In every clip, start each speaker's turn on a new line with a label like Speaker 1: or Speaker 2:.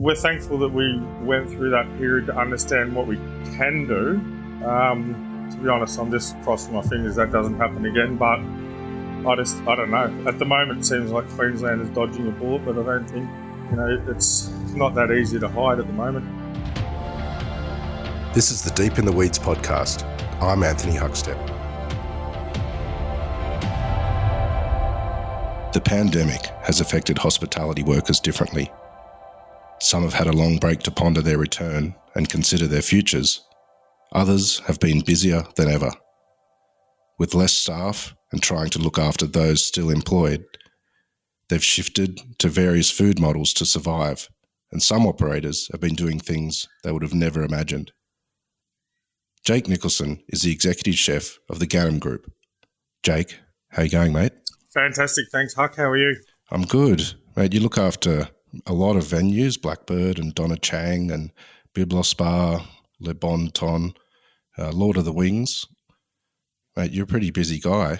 Speaker 1: we're thankful that we went through that period to understand what we can do. To be honest, I'm just crossing my fingers that doesn't happen again, but I don't know. At the moment, it seems like Queensland is dodging a bullet, but I don't think, it's not that easy to hide at the moment.
Speaker 2: This is the Deep in the Weeds podcast. I'm Anthony Huckstep. The pandemic has affected hospitality workers differently. Some have had a long break to ponder their return and consider their futures. Others have been busier than ever. With less staff and trying to look after those still employed, they've shifted to various food models to survive, and some operators have been doing things they would have never imagined. Jake Nicolson is the executive chef of the Ghanem Group. Jake, how you going, mate?
Speaker 1: Fantastic. Thanks, Huck. How are you?
Speaker 2: I'm good. Mate, you look after a lot of venues, Blackbird and Donna Chang and Biblos Spa, Le Bon Ton, Lord of the Wings. Mate, you're a pretty busy guy.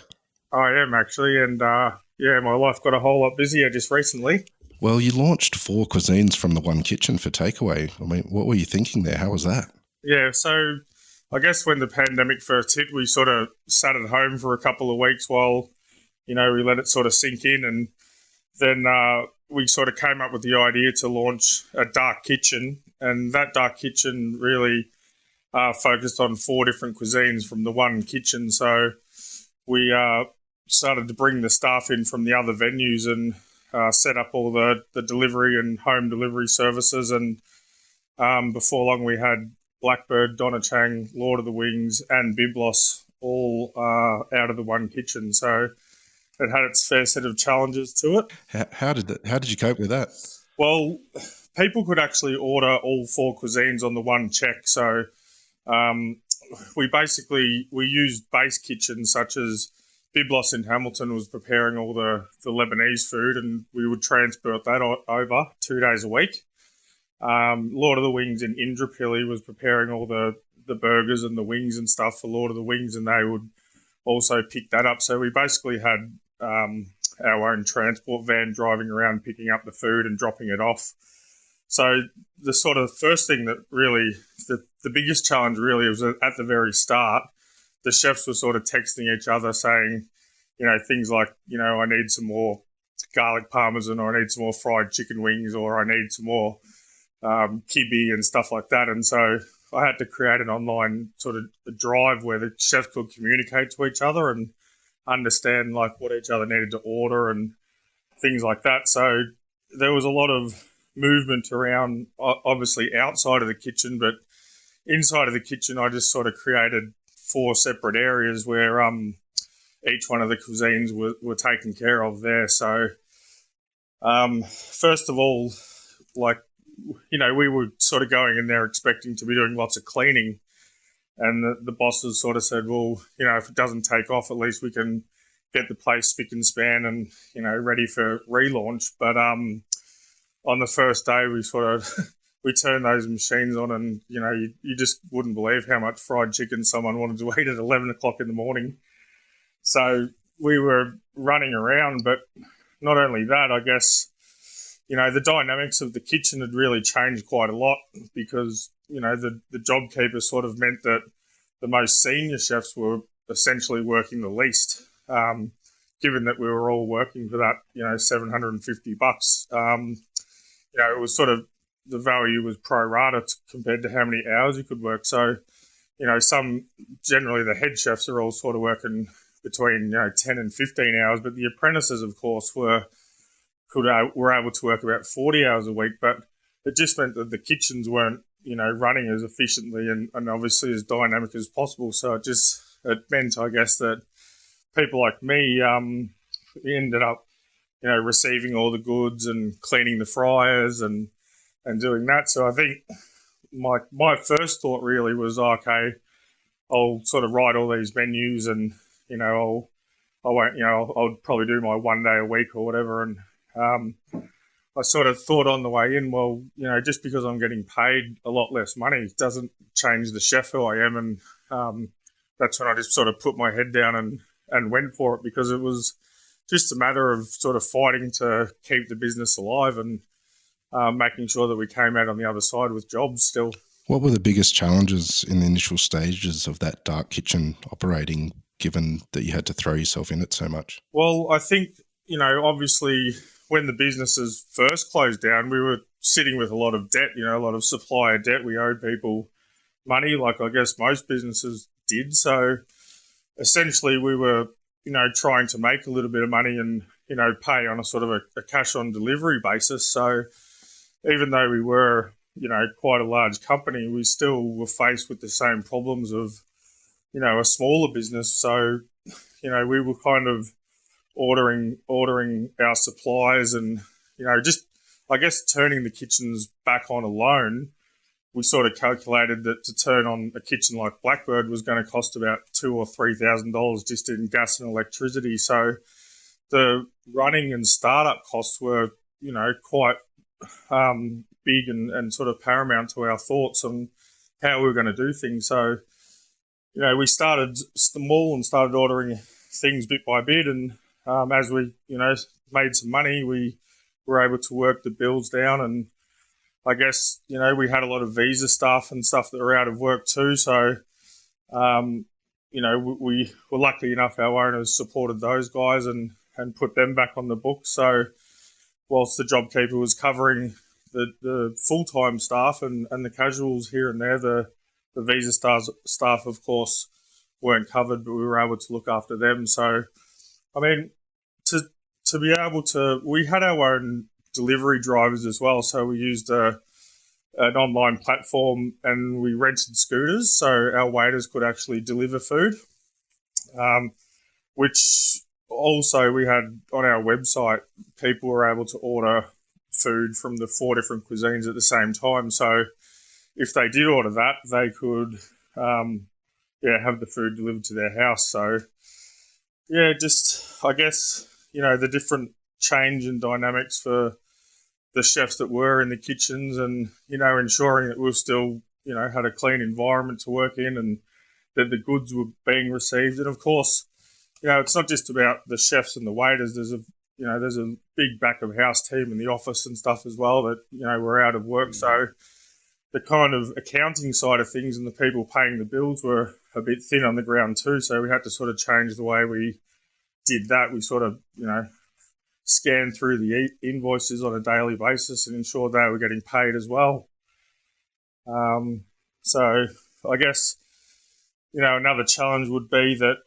Speaker 1: I am actually, and my life got a whole lot busier just recently.
Speaker 2: Well, you launched 4 cuisines from the one kitchen for takeaway. I mean, what were you thinking there? How was that?
Speaker 1: Yeah, so I guess when the pandemic first hit, we sort of sat at home for a couple of weeks while, we let it sort of sink in, and then we sort of came up with the idea to launch a dark kitchen, and that dark kitchen really focused on 4 different cuisines from the one kitchen. So we started to bring the staff in from the other venues and set up all the delivery and home delivery services, and before long we had Blackbird, Donna Chang, Lord of the Wings and Biblos all out of the one kitchen. So it had its fair set of challenges to it.
Speaker 2: How did you cope with that?
Speaker 1: Well, people could actually order all 4 cuisines on the one check. So we used base kitchens such as Biblos in Hamilton was preparing all the Lebanese food, and we would transport that over 2 days a week. Lord of the Wings in Indooroopilly was preparing all the burgers and the wings and stuff for Lord of the Wings, and they would also pick that up. So we basically had our own transport van driving around picking up the food and dropping it off. So the sort of first thing that really, the biggest challenge really was at the very start. The chefs were sort of texting each other saying, things like, I need some more garlic parmesan, or I need some more fried chicken wings, or I need some more kibbeh and stuff like that. And so I had to create an online sort of a drive where the chefs could communicate to each other and understand like what each other needed to order and things like that. So there was a lot of movement around, obviously outside of the kitchen, but inside of the kitchen I just sort of created 4 separate areas where each one of the cuisines were taken care of there. So first of all, we were sort of going in there expecting to be doing lots of cleaning, and the bosses sort of said, well, if it doesn't take off, at least we can get the place spick and span and, ready for relaunch. But on the first day, we turned those machines on, and, you just wouldn't believe how much fried chicken someone wanted to eat at 11 o'clock in the morning. So we were running around, but not only that, I guess, the dynamics of the kitchen had really changed quite a lot because, the job keeper sort of meant that the most senior chefs were essentially working the least, given that we were all working for that, $750. It was sort of, the value was pro rata compared to how many hours you could work. So, generally the head chefs are all sort of working between, 10 and 15 hours, but the apprentices, of course, were able to work about 40 hours a week, but it just meant that the kitchens weren't, running as efficiently and obviously as dynamic as possible. So it meant, I guess, that people like me ended up, receiving all the goods and cleaning the fryers and doing that. So I think my first thought really was, okay, I'll sort of write all these menus and, I'll probably do my 1 day a week or whatever. And I sort of thought on the way in, well, just because I'm getting paid a lot less money doesn't change the chef who I am. And that's when I just sort of put my head down and went for it, because it was just a matter of sort of fighting to keep the business alive. And making sure that we came out on the other side with jobs still.
Speaker 2: What were the biggest challenges in the initial stages of that dark kitchen operating, given that you had to throw yourself in it so much?
Speaker 1: Well, I think, obviously when the businesses first closed down, we were sitting with a lot of debt, a lot of supplier debt. We owed people money, like I guess most businesses did. So essentially we were, trying to make a little bit of money and, pay on a sort of a cash on delivery basis. So even though we were, quite a large company, we still were faced with the same problems of, a smaller business. So, we were kind of ordering our supplies and, just, I guess, turning the kitchens back on alone. We sort of calculated that to turn on a kitchen like Blackbird was going to cost about $2,000 or $3,000 just in gas and electricity. So the running and startup costs were, quite big and sort of paramount to our thoughts on how we were going to do things. So, we started small and started ordering things bit by bit. And as we, made some money, we were able to work the bills down. And I guess, we had a lot of visa staff and stuff that were out of work too. So, we were lucky enough our owners supported those guys and put them back on the books. So whilst the JobKeeper was covering the full-time staff and the casuals here and there, the visa staff, of course, weren't covered, but we were able to look after them. So, I mean, to be able to, we had our own delivery drivers as well. So we used an online platform and we rented scooters so our waiters could actually deliver food, which also we had on our website, people were able to order food from the 4 different cuisines at the same time. So if they did order that, they could, have the food delivered to their house. So, just, I guess, the different change in dynamics for the chefs that were in the kitchens and, ensuring that we still, had a clean environment to work in and that the goods were being received. And of course, it's not just about the chefs and the waiters. There's a big back of house team in the office and stuff as well that, were out of work. So the kind of accounting side of things and the people paying the bills were a bit thin on the ground too. So we had to sort of change the way we did that. We sort of, scanned through the invoices on a daily basis and ensured they were getting paid as well. So I guess, another challenge would be that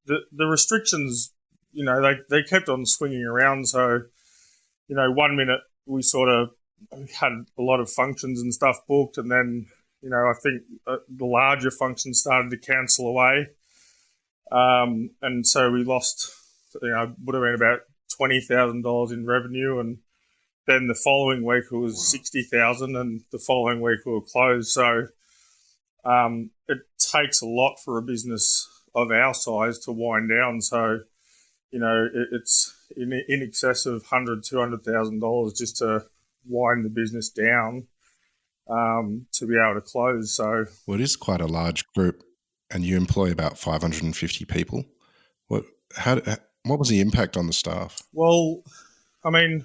Speaker 1: the restrictions, they kept on swinging around. So, 1 minute we sort of had a lot of functions and stuff booked, and then, I think the larger functions started to cancel away. And so we lost, would have been about $20,000 in revenue, and then the following week it was $60,000, and the following week we were closed. So it takes a lot for a business of our size to wind down. So it's in excess of $100,000-$200,000 just to wind the business down to be able to close. So
Speaker 2: it is quite a large group, and you employ about 550 people. What was the impact on the staff?
Speaker 1: Well, I mean,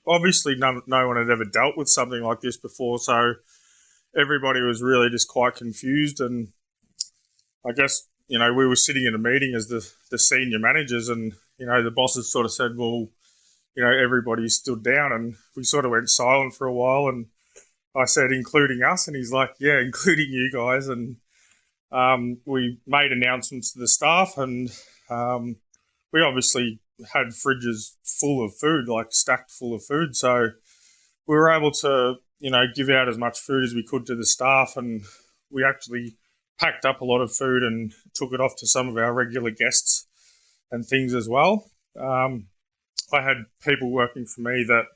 Speaker 1: obviously no one had ever dealt with something like this before, so everybody was really just quite confused. And I guess, we were sitting in a meeting as the senior managers, and, the bosses sort of said, well, everybody stood down, and we sort of went silent for a while. And I said, including us? And he's like, yeah, including you guys. And we made announcements to the staff, and we obviously had fridges full of food, like stacked full of food. So we were able to, give out as much food as we could to the staff, and we actually packed up a lot of food and took it off to some of our regular guests and things as well. I had people working for me that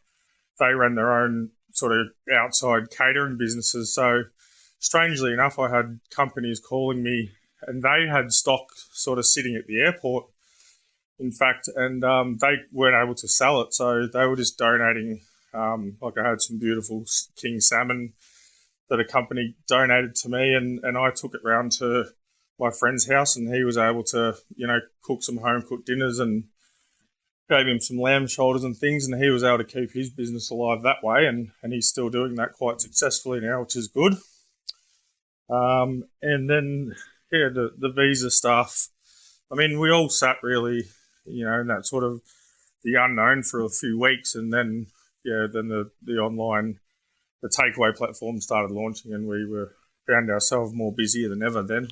Speaker 1: they ran their own sort of outside catering businesses. So strangely enough, I had companies calling me and they had stock sort of sitting at the airport, in fact, and they weren't able to sell it. So they were just donating, like I had some beautiful king salmon that a company donated to me, and I took it round to my friend's house, and he was able to, cook some home-cooked dinners and gave him some lamb shoulders and things, and he was able to keep his business alive that way, and he's still doing that quite successfully now, which is good. And then, yeah, the visa stuff. I mean, we all sat really, in that sort of the unknown for a few weeks, and then, then the online, the takeaway platform started launching, and we found ourselves more busier than ever then.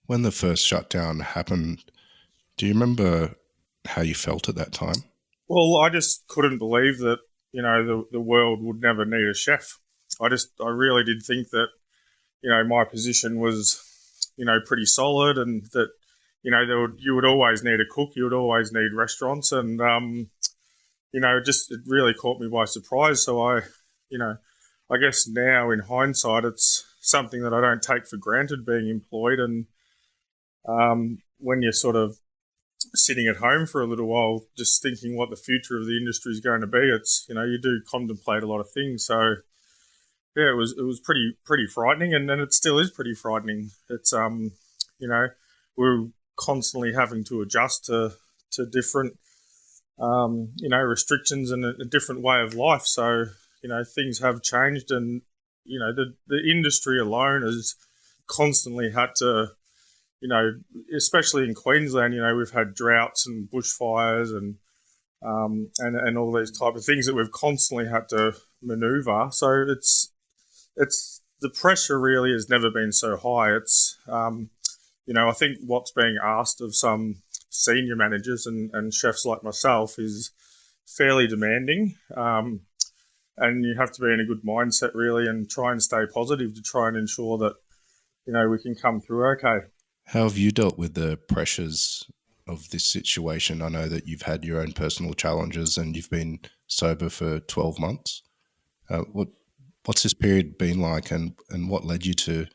Speaker 2: When the first shutdown happened, do you remember how you felt at that time?
Speaker 1: Well, I just couldn't believe that, the world would never need a chef. I really did think that, my position was, pretty solid, and that, you would always need a cook, you would always need restaurants, and, it really caught me by surprise. So I guess now in hindsight, it's something that I don't take for granted, being employed. And when you're sort of sitting at home for a little while, just thinking what the future of the industry is going to be, it's, you do contemplate a lot of things. So yeah, it was pretty frightening, and then it still is pretty frightening. It's we're constantly having to adjust to different restrictions and a different way of life. So things have changed, and the industry alone has constantly had to, especially in Queensland, we've had droughts and bushfires and all these type of things that we've constantly had to manoeuvre. So it's the pressure really has never been so high. It's I think what's being asked of some senior managers and chefs like myself is fairly demanding, and you have to be in a good mindset really, and try and stay positive to try and ensure that we can come through okay.
Speaker 2: How have you dealt with the pressures of this situation? I know that you've had your own personal challenges, and you've been sober for 12 months. What's this period been like, and what led you to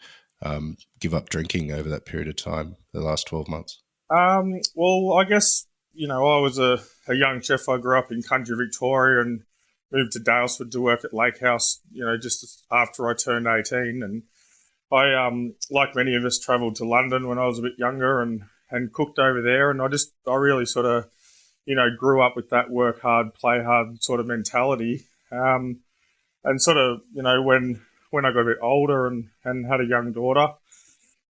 Speaker 2: give up drinking over that period of time, the last 12 months?
Speaker 1: Well, I guess, I was a young chef. I grew up in country Victoria and moved to Dalesford to work at Lake House, just after I turned 18. And I, like many of us, travelled to London when I was a bit younger and cooked over there. And I really sort of, grew up with that work hard, play hard sort of mentality. And sort of, when I got a bit older and had a young daughter,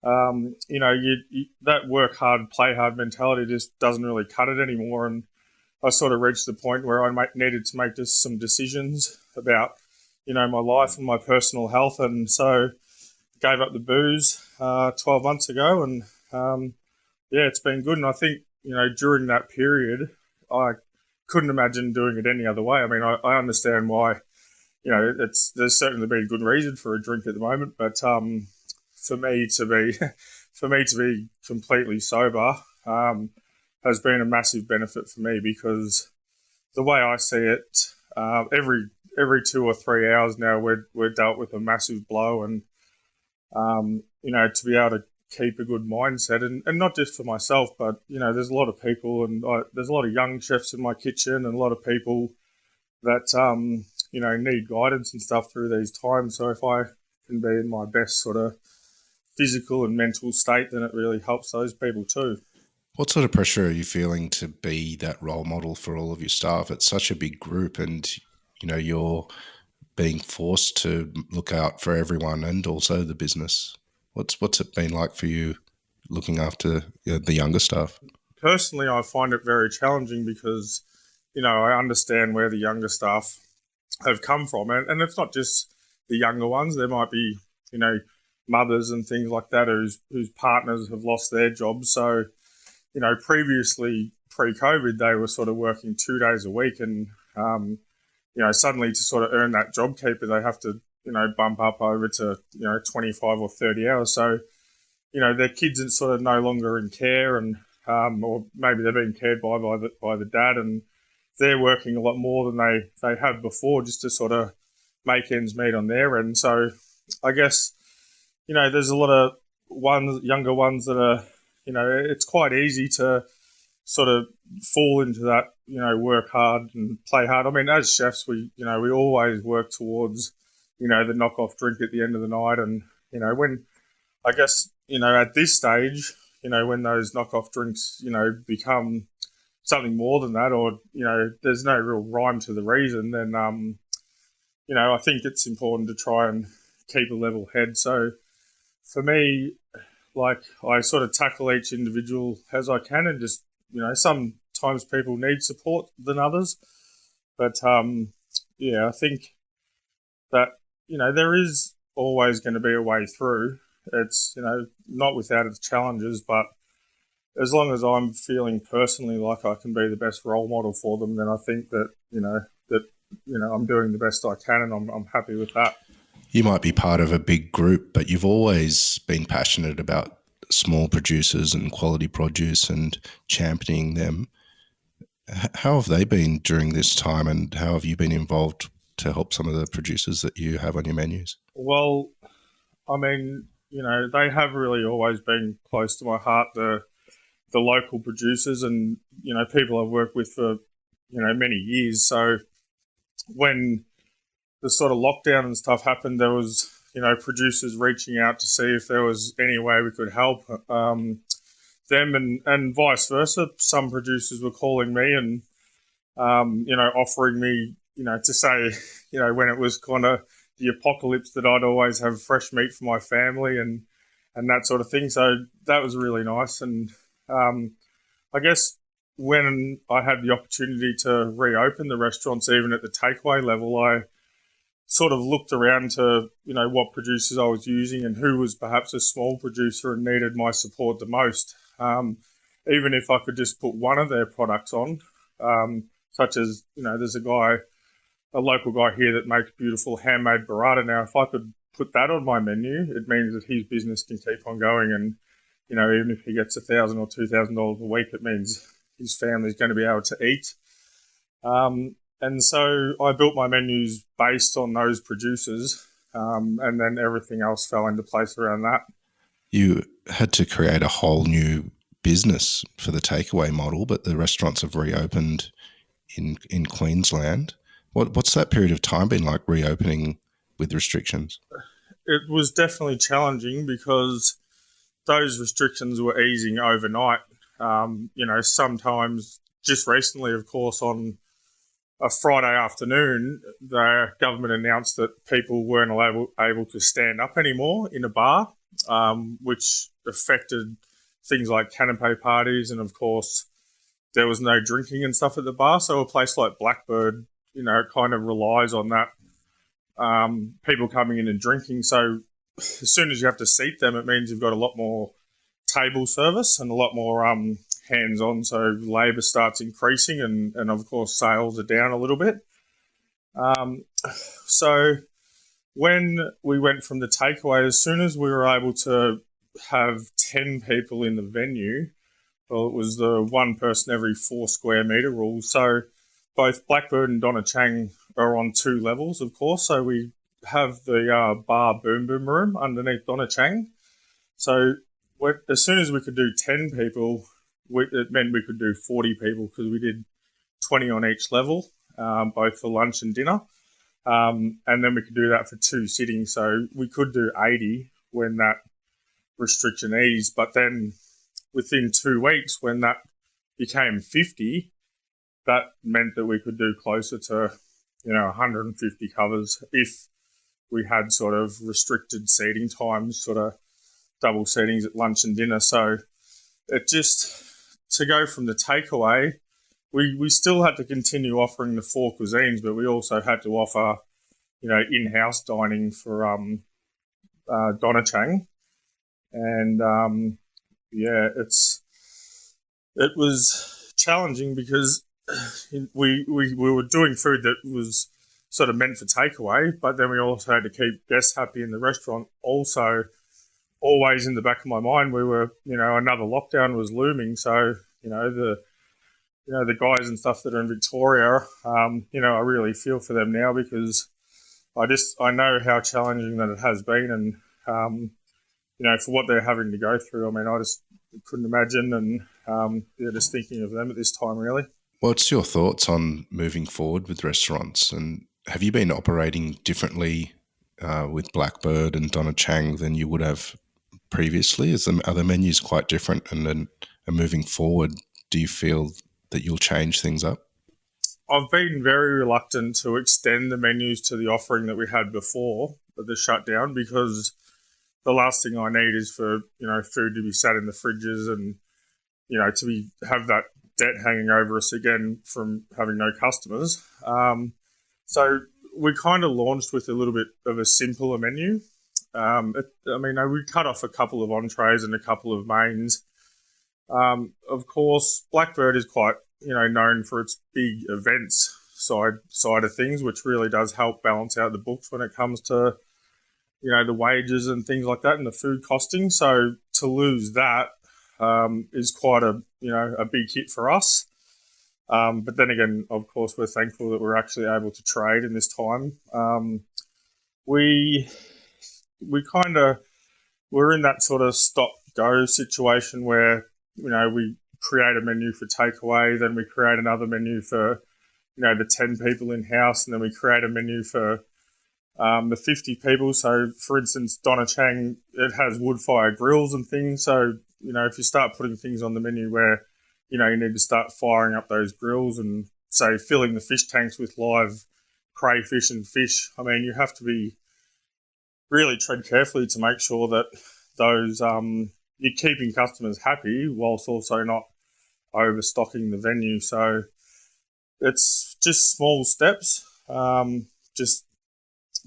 Speaker 1: that work hard, play hard mentality just doesn't really cut it anymore. And I sort of reached the point where I needed to make just some decisions about, my life and my personal health. And so gave up the booze 12 months ago. And, it's been good. And I think, during that period, I couldn't imagine doing it any other way. I mean, I understand why, there's certainly been a good reason for a drink at the moment, but for me to be completely sober has been a massive benefit for me, because the way I see it, every 2 or 3 hours now we're dealt with a massive blow, and to be able to keep a good mindset, and not just for myself, but there's a lot of people, and there's a lot of young chefs in my kitchen, and a lot of people that need guidance and stuff through these times. So if I can be in my best sort of physical and mental state, then it really helps those people too.
Speaker 2: What sort of pressure are you feeling to be that role model for all of your staff? It's such a big group, and you're being forced to look out for everyone and also the business. What's it been like for you looking after the younger staff?
Speaker 1: Personally, I find it very challenging because, I understand where the younger staff have come from. And it's not just the younger ones. There might be, mothers and things like that whose partners have lost their jobs. So, previously, pre-COVID, they were sort of working 2 days a week. And, suddenly to sort of earn that JobKeeper, they have to, bump up over to, 25 or 30 hours. So, their kids are sort of no longer in care, and or maybe they're being cared by the dad, and they're working a lot more than they have before, just to sort of make ends meet on their end. So I guess, there's a lot of younger ones that are, it's quite easy to sort of fall into that, work hard and play hard. I mean, as chefs, we always work towards, the knockoff drink at the end of the night. And, when, I guess, at this stage, when those knockoff drinks, become something more than that, or there's no real rhyme to the reason, then I think it's important to try and keep a level head. So for me, like, I sort of tackle each individual as I can, and just sometimes people need support than others, but I think that there is always going to be a way through. It's not without its challenges, but as long as I'm feeling personally like I can be the best role model for them, then I think that I'm doing the best I can, and I'm happy with that.
Speaker 2: You might be part of a big group, but you've always been passionate about small producers and quality produce and championing them. How have they been during this time, and how have you been involved to help some of the producers that you have on your menus?
Speaker 1: Well, I mean, they have really always been close to my heart, the local producers, and people I've worked with for many years. So when the sort of lockdown and stuff happened, there was producers reaching out to see if there was any way we could help them, and vice versa. Some producers were calling me and offering me to say when it was kind of the apocalypse, that I'd always have fresh meat for my family and that sort of thing. So that was really nice. And I guess when I had the opportunity to reopen the restaurants, even at the takeaway level, I sort of looked around to, what producers I was using and who was perhaps a small producer and needed my support the most. Even if I could just put one of their products on, such as, there's a local guy here that makes beautiful handmade burrata. Now, if I could put that on my menu, it means that his business can keep on going. And, even if he gets $1,000 or $2,000 a week, it means his family's going to be able to eat. And so I built my menus based on those producers, and then everything else fell into place around that.
Speaker 2: You had to create a whole new business for the takeaway model, but the restaurants have reopened in Queensland. What's that period of time been like, reopening with restrictions?
Speaker 1: It was definitely challenging because those restrictions were easing overnight. Sometimes, just recently, of course, on a Friday afternoon, the government announced that people weren't able to stand up anymore in a bar, which affected things like canapé parties, and of course there was no drinking and stuff at the bar. So a place like Blackbird, kind of relies on that, people coming in and drinking. So as soon as you have to seat them, it means you've got a lot more table service and a lot more hands-on, so labour starts increasing, and of course sales are down a little bit. So when we went from the takeaway, as soon as we were able to have 10 people in the venue, well, it was the one person every 4 square metre rule. So both Blackbird and Donna Chang are on 2 levels, of course. So we have the bar Boom Boom Room underneath Donna Chang. So as soon as we could do 10 people, it meant we could do 40 people, because we did 20 on each level, both for lunch and dinner. And then we could do that for 2 sittings. So we could do 80 when that restriction eased. But then within 2 weeks, when that became 50, that meant that we could do closer to, 150 covers if we had sort of restricted seating times, sort of double seatings at lunch and dinner. So it just, to go from the takeaway, we still had to continue offering the 4 cuisines, but we also had to offer, in-house dining for Donna Chang. And it was challenging because we were doing food that was sort of meant for takeaway, but then we also had to keep guests happy in the restaurant. Also, always in the back of my mind, we were, another lockdown was looming. So, the guys and stuff that are in Victoria, I really feel for them now, because I know how challenging that it has been, and for what they're having to go through. I mean, I just couldn't imagine, and just thinking of them at this time, really.
Speaker 2: What's your thoughts on moving forward with restaurants, and have you been operating differently with Blackbird and Donna Chang than you would have previously? Are the menus quite different, and then moving forward, do you feel that you'll change things up?
Speaker 1: I've been very reluctant to extend the menus to the offering that we had before the shutdown, because the last thing I need is for, food to be sat in the fridges and, to have that debt hanging over us again from having no customers. So we kind of launched with a little bit of a simpler menu. We cut off a couple of entrees and a couple of mains. Of course, Blackbird is quite, known for its big events side of things, which really does help balance out the books when it comes to, the wages and things like that and the food costing. So to lose that is quite a big hit for us. But then again, of course, we're thankful that we're actually able to trade in this time. We're in that sort of stop-go situation where, we create a menu for takeaway, then we create another menu for, the 10 people in-house, and then we create a menu for the 50 people. So, for instance, Donna Chang, it has wood-fire grills and things. So, if you start putting things on the menu where, you need to start firing up those grills and, say, filling the fish tanks with live crayfish and fish, you have to be really tread carefully to make sure that those you're keeping customers happy whilst also not overstocking the venue. So it's just small steps, just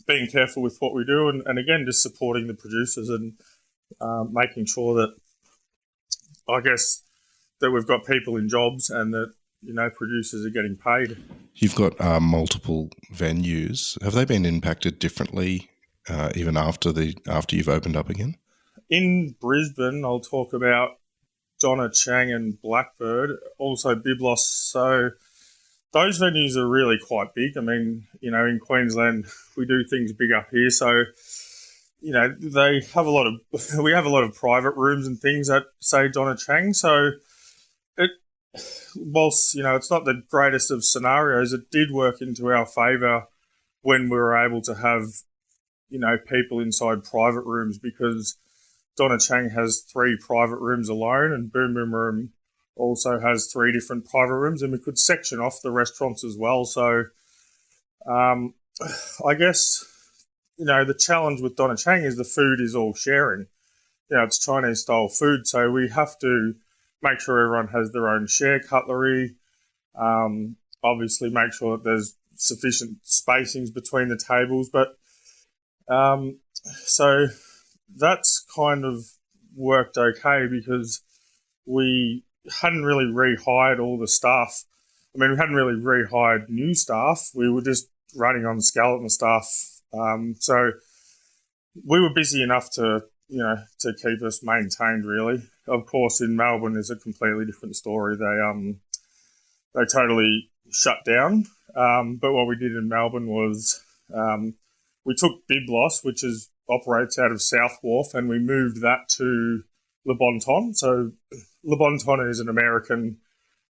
Speaker 1: being careful with what we do, and again, just supporting the producers and making sure that, I guess, that we've got people in jobs and that, producers are getting paid.
Speaker 2: You've got multiple venues. Have they been impacted differently even after you've opened up again?
Speaker 1: In Brisbane, I'll talk about Donna Chang and Blackbird, also Biblos. So those venues are really quite big. In Queensland, we do things big up here. So, they have we have a lot of private rooms and things at, say, Donna Chang. So whilst, it's not the greatest of scenarios, it did work into our favour when we were able to have, people inside private rooms, because Donna Chang has 3 private rooms alone, and Boom Boom Room also has 3 different private rooms, and we could section off the restaurants as well. So I guess, the challenge with Donna Chang is the food is all sharing. It's Chinese style food, so we have to make sure everyone has their own share cutlery. Obviously make sure that there's sufficient spacings between the tables. But so that's kind of worked okay, because we hadn't really rehired all the staff. We hadn't really rehired new staff. We were just running on skeleton staff. So we were busy enough to keep us maintained, really. Of course, in Melbourne is a completely different story. They totally shut down. But what we did in Melbourne was we took Biblos, which operates out of South Wharf, and we moved that to Le Bon Ton. So Le Bon Ton is an American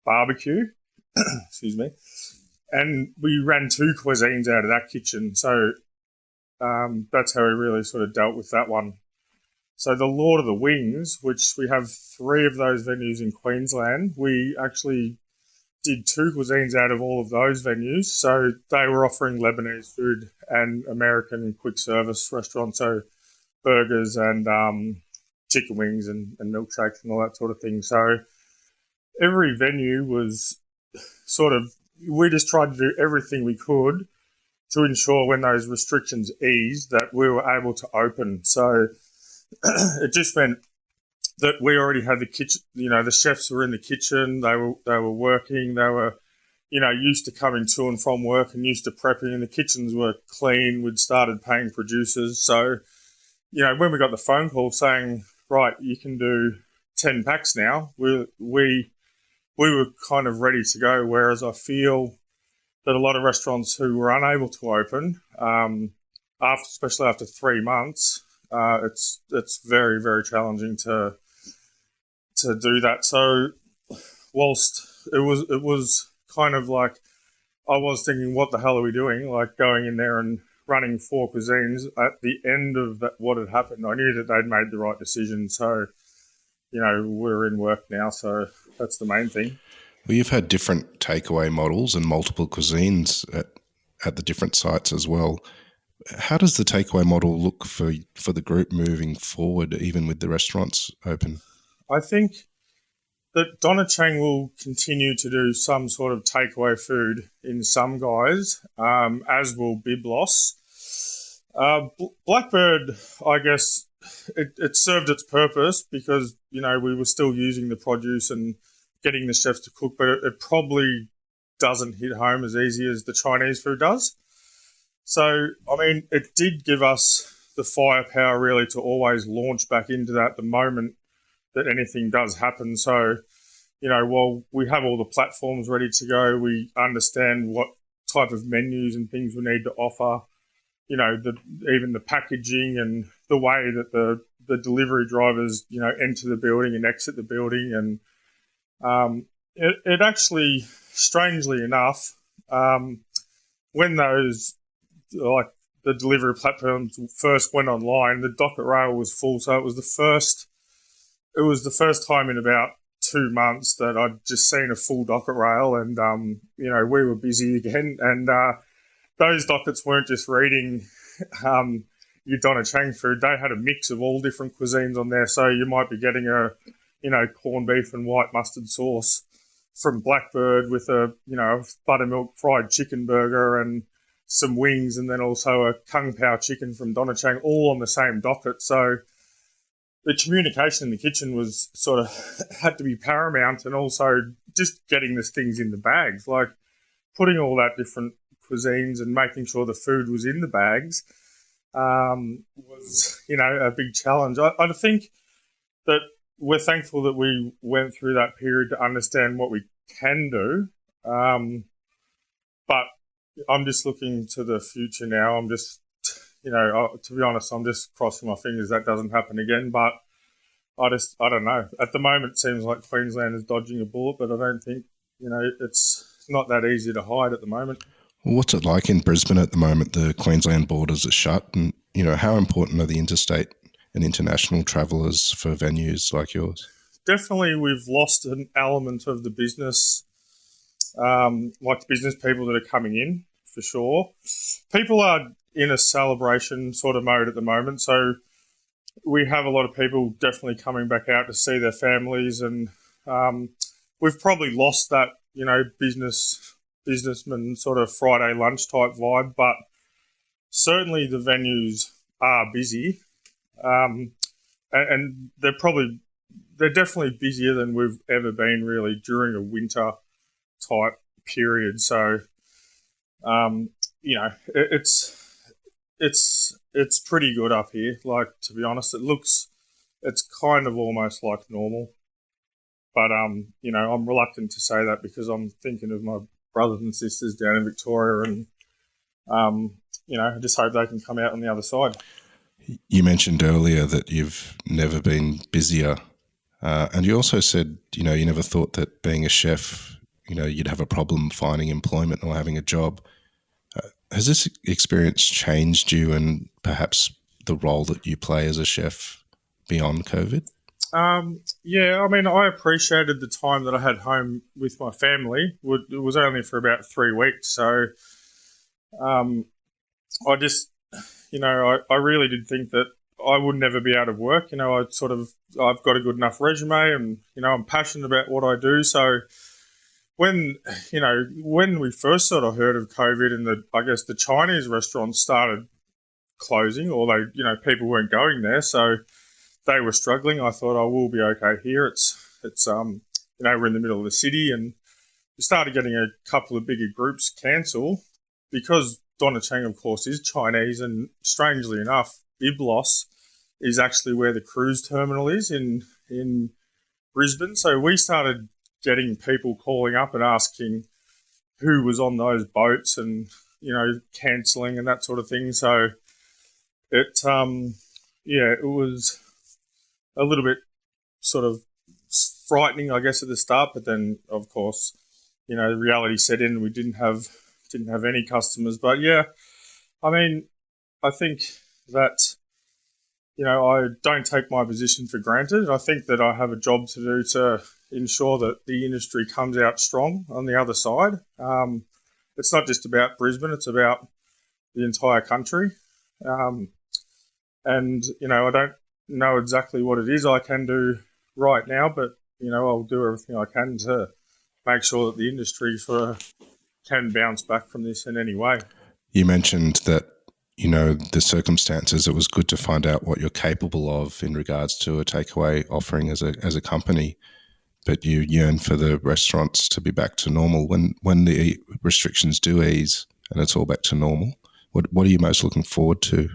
Speaker 1: barbecue. Excuse me. And we ran 2 cuisines out of that kitchen. So that's how we really sort of dealt with that one. So the Lord of the Wings, which we have 3 of those venues in Queensland, we actually did 2 cuisines out of all of those venues. So they were offering Lebanese food and American quick service restaurants, so burgers and chicken wings and milkshakes and all that sort of thing. So every venue was we just tried to do everything we could to ensure when those restrictions eased that we were able to open. So it just meant that we already had the kitchen, the chefs were in the kitchen, they were working, they were, used to coming to and from work and used to prepping, and the kitchens were clean. We'd started paying producers. So, when we got the phone call saying, right, you can do 10 packs now, we were kind of ready to go. Whereas I feel that a lot of restaurants who were unable to open, especially after 3 months, it's very, very challenging to do that. So whilst it was kind of like, I was thinking, what the hell are we doing? Like going in there and running 4 cuisines at the end of what had happened. I knew that they'd made the right decision. So, we're in work now. So that's the main thing.
Speaker 2: Well, you've had different takeaway models and multiple cuisines at the different sites as well. How does the takeaway model look for the group moving forward, even with the restaurants open?
Speaker 1: I think that Donna Chang will continue to do some sort of takeaway food in some guys, as will Biblos. Blackbird, I guess, it served its purpose because, we were still using the produce and getting the chefs to cook, but it probably doesn't hit home as easy as the Chinese food does. So, I mean, it did give us the firepower really to always launch back into that the moment that anything does happen. So, while we have all the platforms ready to go, we understand what type of menus and things we need to offer, even the packaging and the way that the delivery drivers, enter the building and exit the building. And it actually, strangely enough, when those, like the delivery platforms first went online, the docket rail was full. So it was the first time in about 2 months that I'd just seen a full docket rail, and we were busy again. And those dockets weren't just reading your Donna Chang food; they had a mix of all different cuisines on there. So you might be getting a corned beef and white mustard sauce from Blackbird with a buttermilk fried chicken burger and some wings, and then also a kung pao chicken from Donna Chang, all on the same docket. So the communication in the kitchen was sort of had to be paramount, and also just getting the things in the bags, like putting all that different cuisines and making sure the food was in the bags was, a big challenge. I think that we're thankful that we went through that period to understand what we can do. But I'm just looking to the future now. I'm just, to be honest, I'm just crossing my fingers that doesn't happen again. But I don't know. At the moment, it seems like Queensland is dodging a bullet, but I don't think, it's not that easy to hide at the moment.
Speaker 2: Well, what's it like in Brisbane at the moment? The Queensland borders are shut, and how important are the interstate and international travellers for venues like yours?
Speaker 1: Definitely, we've lost an element of the business, like the business people that are coming in, for sure. People are in a celebration sort of mode at the moment, so we have a lot of people definitely coming back out to see their families, and we've probably lost that, businessman sort of Friday lunch type vibe, but certainly the venues are busy, and they're definitely busier than we've ever been really during a winter type period. So, it's pretty good up here. Like, to be honest, it's kind of almost like normal. But, I'm reluctant to say that because I'm thinking of my brothers and sisters down in Victoria, and, I just hope they can come out on the other side.
Speaker 2: You mentioned earlier that you've never been busier. And you also said, you never thought that being a chef, you'd have a problem finding employment or having a job. Has this experience changed you and perhaps the role that you play as a chef beyond COVID?
Speaker 1: Yeah, I mean, I appreciated the time that I had home with my family. It was only for about 3 weeks. So I just, I really did think that I would never be out of work. I've got a good enough resume, and, I'm passionate about what I do. So when we first sort of heard of COVID and the Chinese restaurants started closing, or people weren't going there, so they were struggling. I thought I will be okay here. It's we're in the middle of the city, and we started getting a couple of bigger groups cancel because Donna Chang, of course, is Chinese, and strangely enough, Biblos is actually where the cruise terminal is in Brisbane. So we started getting people calling up and asking who was on those boats and, cancelling and that sort of thing. So it was a little bit sort of frightening, I guess, at the start. But then, of course, the reality set in. We didn't have any customers. But yeah, I mean, I think that, I don't take my position for granted. I think that I have a job to do to, ensure that the industry comes out strong on the other side. It's not just about Brisbane, it's about the entire country. And, I don't know exactly what it is I can do right now, but, I'll do everything I can to make sure that the industry sort of can bounce back from this in any way.
Speaker 2: You mentioned that, the circumstances, it was good to find out what you're capable of in regards to a takeaway offering as a company, but you yearn for the restaurants to be back to normal. When the restrictions do ease and it's all back to normal, what are you most looking forward to?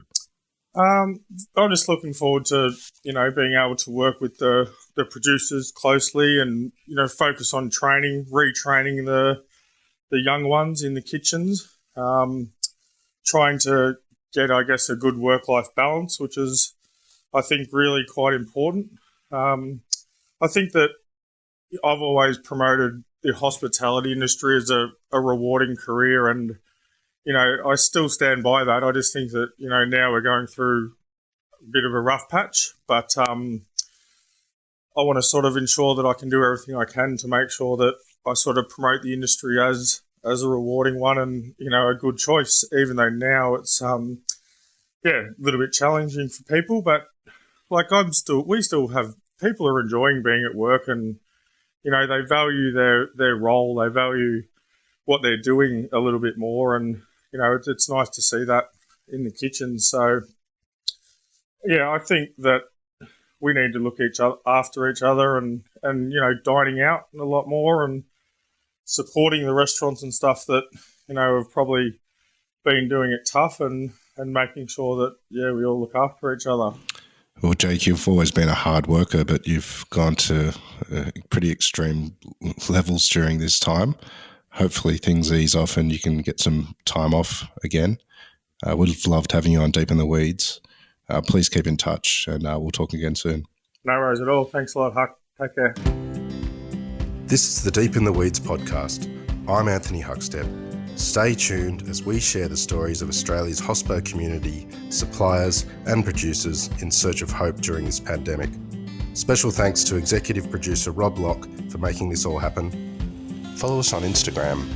Speaker 1: I'm just looking forward to, being able to work with the producers closely and, focus on retraining the young ones in the kitchens, trying to get, I guess, a good work-life balance, which is, I think, really quite important. I think that I've always promoted the hospitality industry as a rewarding career, and I still stand by that. I just think that, now we're going through a bit of a rough patch, but I want to sort of ensure that I can do everything I can to make sure that I sort of promote the industry as a rewarding one and, a good choice, even though now it's, a little bit challenging for people. But, we still have people are enjoying being at work and, they value their role, they value what they're doing a little bit more, and it's nice to see that in the kitchen. So I think that we need to look after each other and dining out a lot more and supporting the restaurants and stuff that have probably been doing it tough, and making sure that we all look after each other.
Speaker 2: Well, Jake, you've always been a hard worker, but you've gone to pretty extreme levels during this time. Hopefully things ease off and you can get some time off again. Would have loved having you on Deep in the Weeds. Please keep in touch, and we'll talk again soon.
Speaker 1: No worries at all. Thanks a lot, Huck. Take care.
Speaker 2: This is the Deep in the Weeds podcast. I'm Anthony Huckstep. Stay tuned as we share the stories of Australia's hospo community, suppliers and producers in search of hope during this pandemic. Special thanks to executive producer Rob Locke for making this all happen. Follow us on Instagram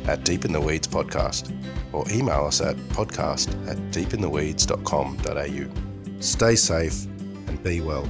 Speaker 2: at Deep in the Weeds Podcast, or email us at podcast@deepintheweeds.com.au. Stay safe and be well.